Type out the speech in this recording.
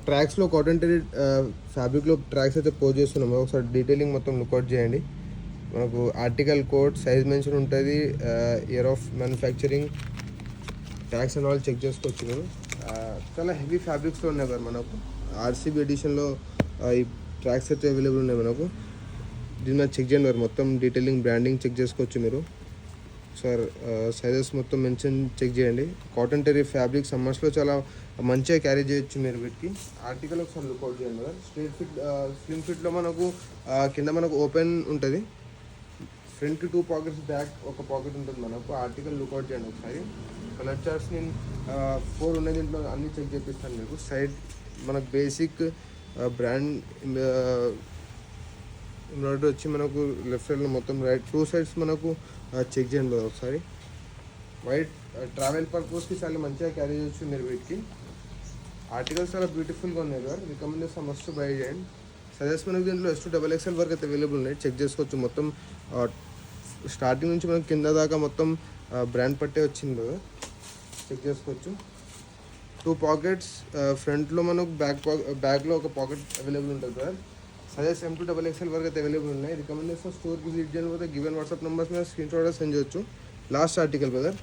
ట్రాక్స్లో cotton terry ఫ్యాబ్రిక్లో tracks అయితే post చేస్తున్నాము. ఒకసారి డీటెయిలింగ్ మొత్తం లుక్అవుట్ చేయండి. మనకు ఆర్టికల్ కోడ్, సైజ్ మెన్షన్ ఉంటుంది, year of manufacturing, tax and all check చేసుకోవచ్చు మీరు. చాలా హెవీ ఫ్యాబ్రిక్స్లో ఉన్నాయి సార్ మనకు. ఆర్సీబీ ఎడిషన్లో ఈ ట్రాక్స్ అయితే అవైలబుల్ ఉన్నాయి మనకు. దీని మీద చెక్ చేయండి సార్, మొత్తం డీటెయిలింగ్, బ్రాండింగ్ చెక్ చేసుకోవచ్చు మీరు సార్. సైజెస్ మొత్తం మెన్షన్ చెక్ చేయండి. కాటన్ టెరీ ఫ్యాబ్రిక్ సమ్మర్స్లో చాలా మంచిగా క్యారీ చేయొచ్చు మీరు వీటికి. ఆర్టికల్ ఒకసారి లుక్అవుట్ చేయండి సార్. స్ట్రేట్ ఫిట్, స్లిమ్ ఫిట్లో మనకు కింద మనకు ఓపెన్ ఉంటుంది, ఫ్రంట్కి 2 పాకెట్స్, బ్యాక్ ఒక పాకెట్ ఉంటుంది మనకు. ఆర్టికల్ లుక్అవుట్ చేయండి ఒకసారి. కలర్ చార్ట్స్ నేను 4 ఉన్నాయి, దీంట్లో అన్నీ చెక్ చేపిస్తాను మీకు. సైడ్ మనకు బేసిక్ బ్రాండ్ ఎంబ్రాయిడరీ వచ్చి మనకు లెఫ్ట్ సైడ్లో మొత్తం రైట్ 2 సైడ్స్ మనకు చెక్ చేయండి ఒకసారి. వైట్ ట్రావెల్ పర్పస్కి చాలా మంచిగా క్యారీ చేయొచ్చు మీరు వీటికి. ఆర్టికల్స్ చాలా బ్యూటిఫుల్గా ఉన్నాయి సార్, రికమెండ్ చేస్తాం, మస్ట్ బై చేయండి. సజెస్ట్ మనకి దీంట్లో S2XXL వరకు అయితే అవైలబుల్ ఉన్నాయి, చెక్ చేసుకోవచ్చు. మొత్తం స్టార్టింగ్ నుంచి మనకి కింద దాకా మొత్తం బ్రాండ్ పట్టే వచ్చింది కదా, చెక్ చేసుకోవచ్చు. 2 పాకెట్స్, ఫ్రంట్లో మనకు బ్యాక్లో ఒక పాకెట్ అవైలబుల్ ఉంటుంది సార్. సజెస్ట్ M2XXL వరకు అయితే అవైలబుల్ ఉన్నాయి, రికమెండ్ చేస్తాం. స్టోర్కి విజిట్ చేయకపోతే గివెన్ వాట్సాప్ నెంబర్స్ మీద స్క్రీన్ షాట్ సెండ్ చేయొచ్చు. Last article brother.